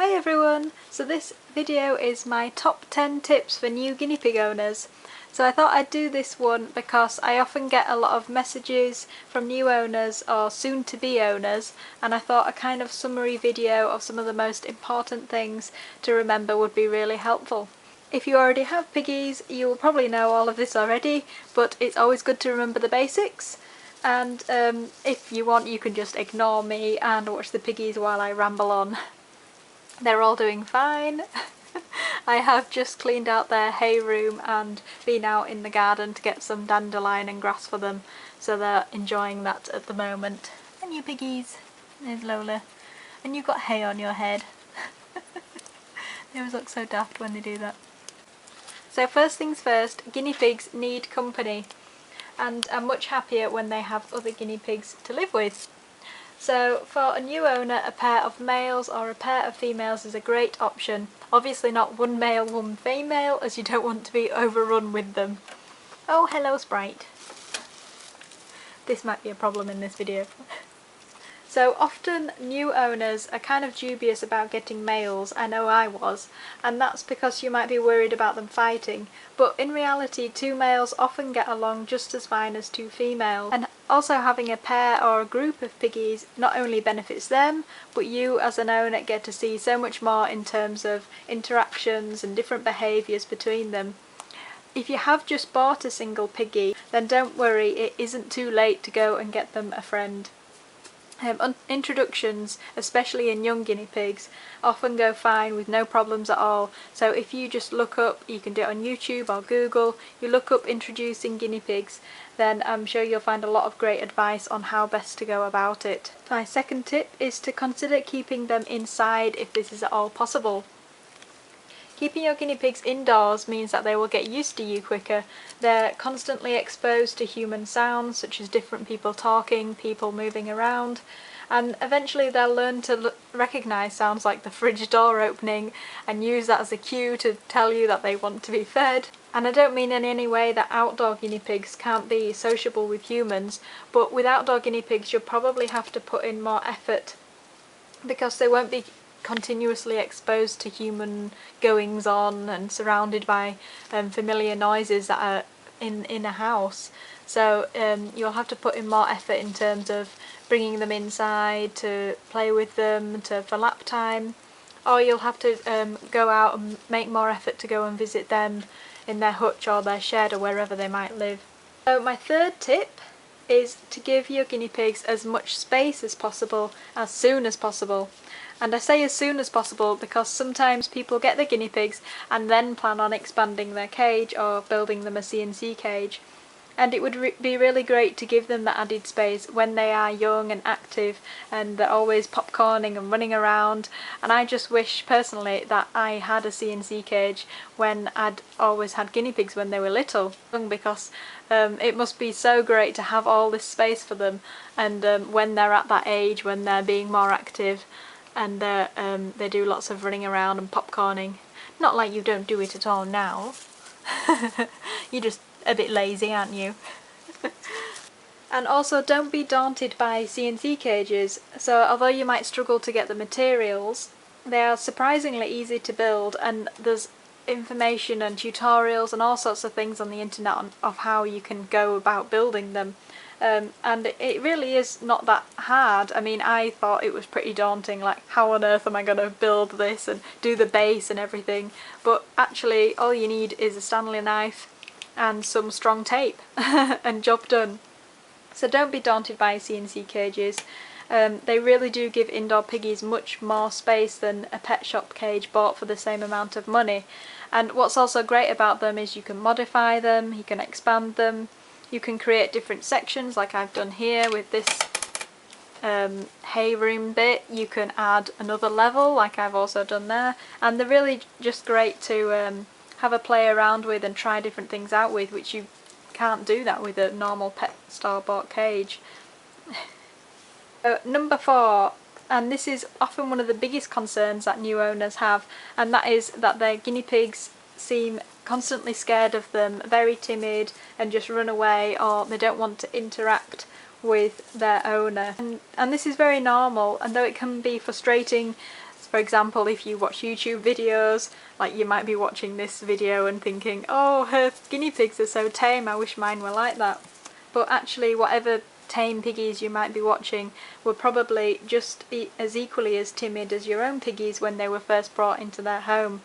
Hi everyone! So this video is my top 10 tips for new guinea pig owners. So I thought I'd do this one because I often get a lot of messages from new owners or soon to be owners, and I thought a kind of summary video of some of the most important things to remember would be really helpful. If you already have piggies, you will probably know all of this already, but it's always good to remember the basics. And if you want, you can just ignore me and watch the piggies while I ramble on. They're all doing fine. I have just cleaned out their hay room and been out in the garden to get some dandelion and grass for them, so they're enjoying that at the moment. And you piggies, there's Lola. And you've got hay on your head. They always look so daft when they do that. So first things first, guinea pigs need company and are much happier when they have other guinea pigs to live with. So for a new owner, a pair of males or a pair of females is a great option. Obviously not one male, one female, as you don't want to be overrun with them. Oh, hello Sprite. This might be a problem in this video. So often new owners are kind of dubious about getting males, I know I was, and that's because you might be worried about them fighting, but in reality two males often get along just as fine as two females. And also having a pair or a group of piggies not only benefits them, but you as an owner get to see so much more in terms of interactions and different behaviours between them. If you have just bought a single piggy, then don't worry, it isn't too late to go and get them a friend. Introductions, especially in young guinea pigs, often go fine with no problems at all. So if you just look up, you can do it on YouTube or Google, you look up introducing guinea pigs, then I'm sure you'll find a lot of great advice on how best to go about it. My second tip is to consider keeping them inside if this is at all possible. Keeping your guinea pigs indoors means that they will get used to you quicker. They're constantly exposed to human sounds such as different people talking, people moving around, and eventually they'll learn to recognise sounds like the fridge door opening and use that as a cue to tell you that they want to be fed. And I don't mean in any way that outdoor guinea pigs can't be sociable with humans, but with outdoor guinea pigs you'll probably have to put in more effort because they won't be continuously exposed to human goings on and surrounded by familiar noises that are in a house. So you'll have to put in more effort in terms of bringing them inside to play with them, for lap time, or you'll have to go out and make more effort to go and visit them in their hutch or their shed or wherever they might live. So my third tip is to give your guinea pigs as much space as possible, as soon as possible. And I say as soon as possible because sometimes people get the guinea pigs and then plan on expanding their cage or building them a CNC cage. And it would be really great to give them that added space when they are young and active and they're always popcorning and running around. And I just wish personally that I had a CNC cage when I'd always had guinea pigs when they were little, because it must be so great to have all this space for them, and when they're at that age, when they're being more active and they do lots of running around and popcorning. Not like you don't do it at all now. You're just a bit lazy, aren't you? And also don't be daunted by CNC cages. So although you might struggle to get the materials, they are surprisingly easy to build, and there's information and tutorials and all sorts of things on the internet of how you can go about building them. And it really is not that hard. I mean, I thought it was pretty daunting, like how on earth am I going to build this and do the base and everything, but actually all you need is a Stanley knife and some strong tape and job done. So don't be daunted by CNC cages. They really do give indoor piggies much more space than a pet shop cage bought for the same amount of money. And what's also great about them is you can modify them, you can expand them, you can create different sections like I've done here with this hay room bit. You can add another level like I've also done there, and they're really just great to have a play around with and try different things out with, which you can't do that with a normal pet store-bought cage. Number 4, and this is often one of the biggest concerns that new owners have, and that is that their guinea pigs seem constantly scared of them, very timid and just run away, or they don't want to interact with their owner. And this is very normal, and though it can be frustrating For example, if you watch YouTube videos, like you might be watching this video and thinking, oh, her guinea pigs are so tame, I wish mine were like that. But actually, whatever tame piggies you might be watching were probably just as equally as timid as your own piggies when they were first brought into their home.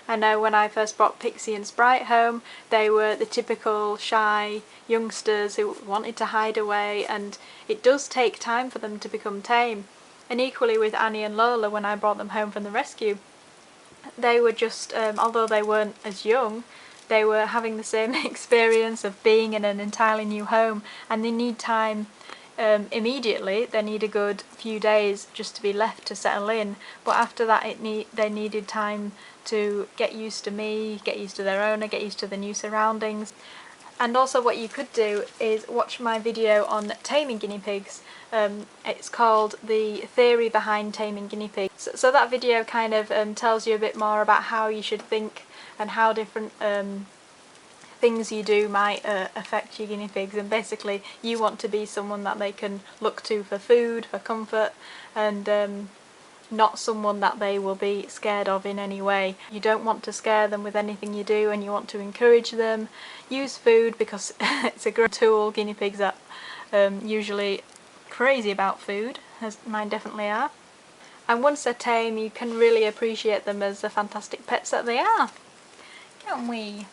I know when I first brought Pixie and Sprite home, they were the typical shy youngsters who wanted to hide away, and it does take time for them to become tame. And equally with Annie and Lola, when I brought them home from the rescue, they were just, although they weren't as young, they were having the same experience of being in an entirely new home, and they need time immediately. They need a good few days just to be left to settle in, but after that they needed time to get used to me, get used to their owner, get used to the new surroundings. And also what you could do is watch my video on taming guinea pigs. It's called The Theory Behind Taming Guinea Pigs. So that video kind of tells you a bit more about how you should think and how different things you do might affect your guinea pigs, and basically you want to be someone that they can look to for food, for comfort, and not someone that they will be scared of in any way. You don't want to scare them with anything you do, and you want to encourage them. Use food because it's a great tool. Guinea pigs are usually crazy about food, as mine definitely are. And once they're tame, you can really appreciate them as the fantastic pets that they are. Can't we?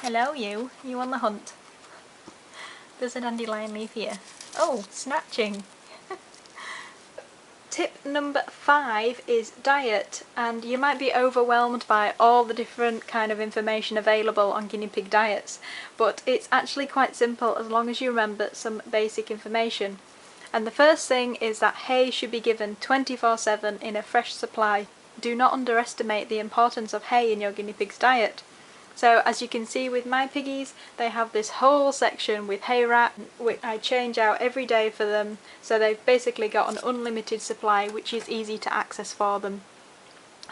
Hello you on the hunt. There's a dandelion leaf here. Oh, snatching! Tip number 5 is diet, and you might be overwhelmed by all the different kind of information available on guinea pig diets, but it's actually quite simple as long as you remember some basic information. And the first thing is that hay should be given 24/7 in a fresh supply. Do not underestimate the importance of hay in your guinea pig's diet. So as you can see with my piggies, they have this whole section with hay rack, which I change out every day for them, so they've basically got an unlimited supply which is easy to access for them.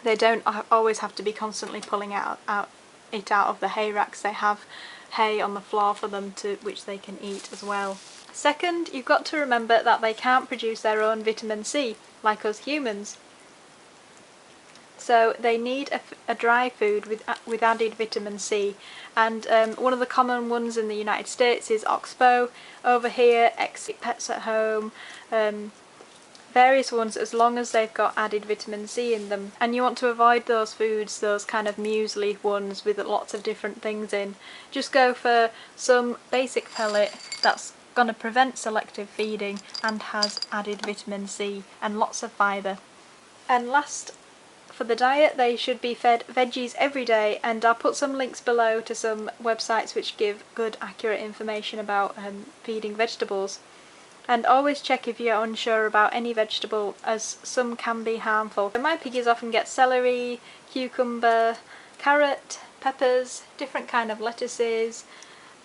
They don't always have to be constantly pulling it out of the hay racks. They have hay on the floor for them which they can eat as well. Second, you've got to remember that they can't produce their own vitamin C like us humans. So they need a dry food with added vitamin C, and one of the common ones in the United States is Oxbow. Over here, Pets at Home, various ones, as long as they've got added vitamin C in them. And you want to avoid those foods, those kind of muesli ones with lots of different things in. Just go for some basic pellet that's going to prevent selective feeding and has added vitamin C and lots of fibre. And last, for the diet, they should be fed veggies every day, and I'll put some links below to some websites which give good, accurate information about feeding vegetables. And always check if you're unsure about any vegetable, as some can be harmful. My piggies often get celery, cucumber, carrot, peppers, different kind of lettuces,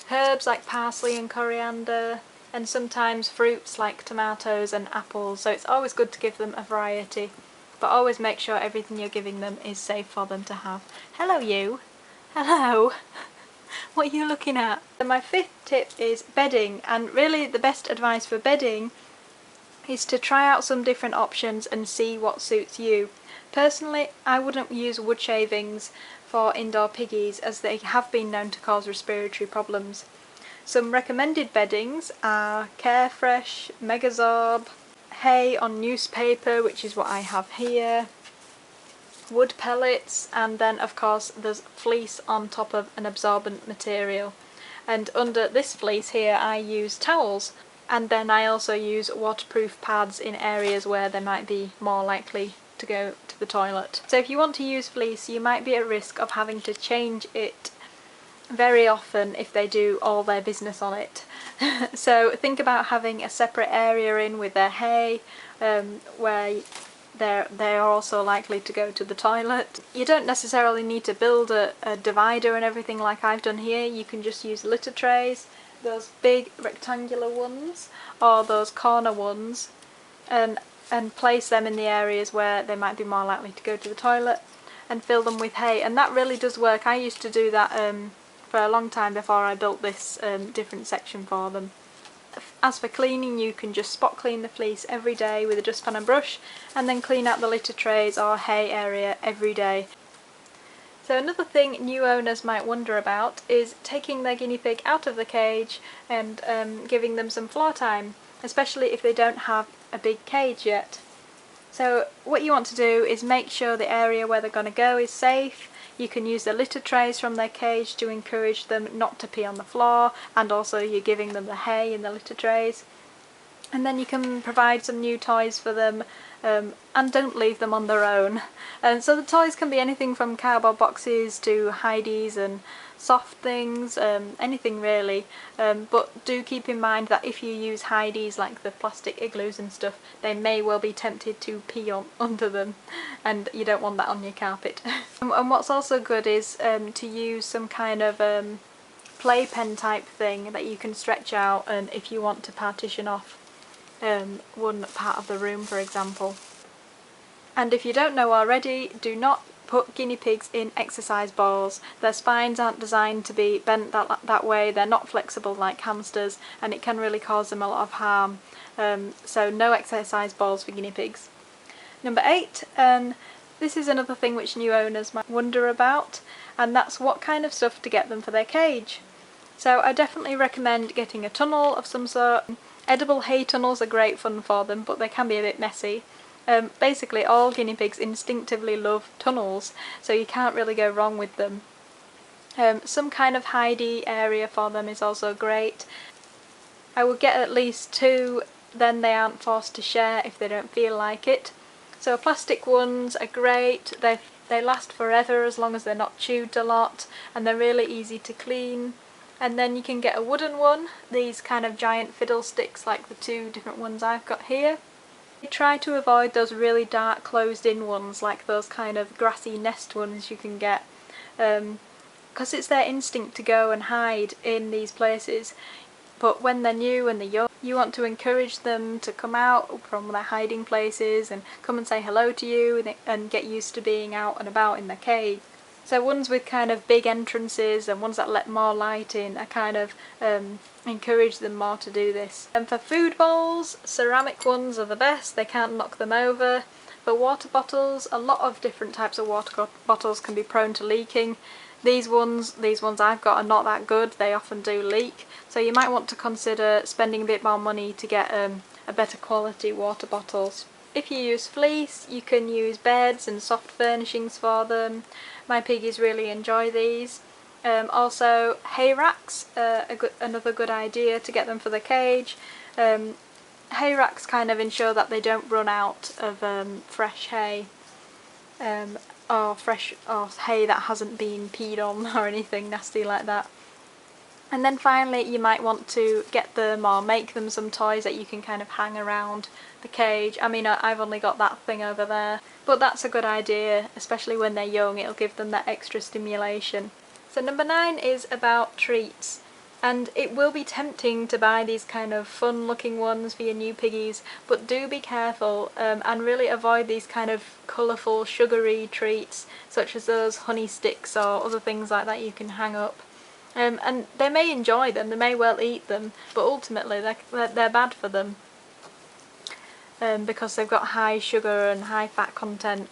herbs like parsley and coriander, and sometimes fruits like tomatoes and apples, so it's always good to give them a variety. But always make sure everything you're giving them is safe for them to have. Hello you! Hello! What are you looking at? So my 5th tip is bedding, and really the best advice for bedding is to try out some different options and see what suits you. Personally, I wouldn't use wood shavings for indoor piggies, as they have been known to cause respiratory problems. Some recommended beddings are Carefresh, Megazorb, hay on newspaper, which is what I have here, wood pellets, and then of course there's fleece on top of an absorbent material. And under this fleece here I use towels, and then I also use waterproof pads in areas where they might be more likely to go to the toilet. So if you want to use fleece, you might be at risk of having to change it very often if they do all their business on it. So think about having a separate area in with their hay, where they are also likely to go to the toilet. You don't necessarily need to build a divider and everything like I've done here. You can just use litter trays, those big rectangular ones or those corner ones, and place them in the areas where they might be more likely to go to the toilet, and fill them with hay. And that really does work. I used to do that for a long time before I built this different section for them. As for cleaning, you can just spot clean the fleece every day with a dustpan and brush, and then clean out the litter trays or hay area every day. So another thing new owners might wonder about is taking their guinea pig out of the cage and giving them some floor time, especially if they don't have a big cage yet. So what you want to do is make sure the area where they're going to go is safe. You can use the litter trays from their cage to encourage them not to pee on the floor, and also you're giving them the hay in the litter trays. And then you can provide some new toys for them, and don't leave them on their own. And so the toys can be anything from cardboard boxes to hideys and soft things, anything really, but do keep in mind that if you use hideys like the plastic igloos and stuff, they may well be tempted to pee under them, and you don't want that on your carpet. And what's also good is to use some kind of playpen type thing that you can stretch out, and if you want to partition off one part of the room, for example. And if you don't know already, do not put guinea pigs in exercise balls. Their spines aren't designed to be bent that way, they're not flexible like hamsters, and it can really cause them a lot of harm. So no exercise balls for guinea pigs. Number 8, this is another thing which new owners might wonder about, and that's what kind of stuff to get them for their cage. So I definitely recommend getting a tunnel of some sort. Edible hay tunnels are great fun for them, but they can be a bit messy. Basically all guinea pigs instinctively love tunnels, so you can't really go wrong with them. Some kind of hidey area for them is also great. I would get at least 2, then they aren't forced to share if they don't feel like it. So plastic ones are great, they last forever as long as they're not chewed a lot, and they're really easy to clean. And then you can get a wooden one, these kind of giant fiddlesticks like the 2 different ones I've got here. Try to avoid those really dark closed in ones like those kind of grassy nest ones you can get, because it's their instinct to go and hide in these places. But when they're new and they're young, you want to encourage them to come out from their hiding places and come and say hello to you and get used to being out and about in their cage. So ones with kind of big entrances and ones that let more light in, I kind of encourage them more to do this. And for food bowls, ceramic ones are the best, they can't knock them over. For water bottles, a lot of different types of water bottles can be prone to leaking. These ones I've got are not that good, they often do leak, so you might want to consider spending a bit more money to get a better quality water bottles. If you use fleece, you can use beds and soft furnishings for them. My piggies really enjoy these. Also hay racks, another good idea to get them for the cage. Hay racks kind of ensure that they don't run out of fresh hay, or hay that hasn't been peed on or anything nasty like that. And then finally you might want to get them or make them some toys that you can kind of hang around the cage. I mean, I've only got that thing over there, but that's a good idea, especially when they're young, it'll give them that extra stimulation. So number 9 is about treats. And it will be tempting to buy these kind of fun looking ones for your new piggies, but do be careful and really avoid these kind of colourful sugary treats such as those honey sticks or other things like that you can hang up. And they may enjoy them, they may well eat them, but ultimately they're bad for them because they've got high sugar and high fat content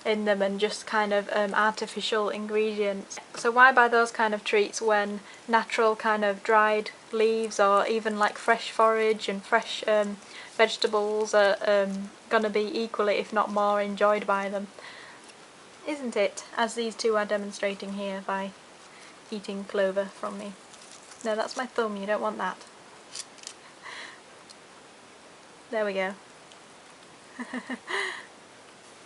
in them and just kind of artificial ingredients. So why buy those kind of treats when natural kind of dried leaves or even like fresh forage and fresh vegetables are gonna be equally if not more enjoyed by them, isn't it? As these 2 are demonstrating here by eating clover from me. No, that's my thumb, you don't want that. There we go.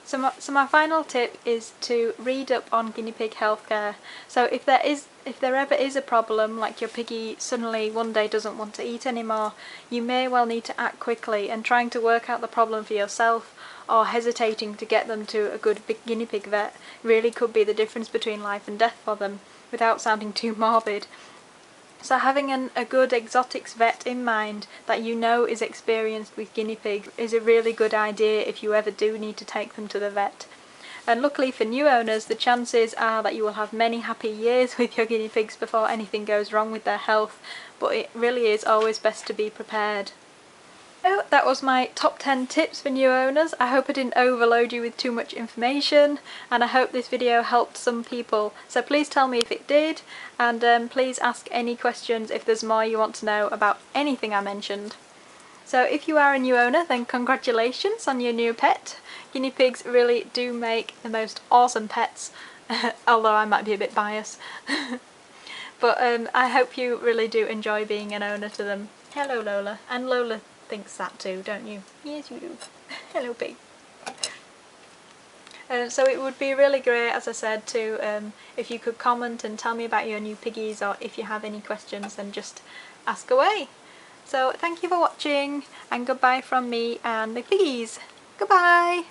So my final tip is to read up on guinea pig healthcare. So if there ever is a problem, like your piggy suddenly one day doesn't want to eat anymore, you may well need to act quickly, and trying to work out the problem for yourself or hesitating to get them to a good guinea pig vet really could be the difference between life and death for them, without sounding too morbid. So having a good exotics vet in mind that you know is experienced with guinea pig is a really good idea if you ever do need to take them to the vet. And luckily for new owners, the chances are that you will have many happy years with your guinea pigs before anything goes wrong with their health, but it really is always best to be prepared. So that was my top 10 tips for new owners. I hope I didn't overload you with too much information, and I hope this video helped some people. So please tell me if it did, and please ask any questions if there's more you want to know about anything I mentioned. So if you are a new owner, then congratulations on your new pet. Guinea pigs really do make the most awesome pets, although I might be a bit biased. But I hope you really do enjoy being an owner to them. Hello Lola, and Lola thinks that too, don't you? Yes you do. Hello pig. So it would be really great, as I said, to if you could comment and tell me about your new piggies, or if you have any questions then just ask away. So thank you for watching, and goodbye from me and the piggies. Goodbye!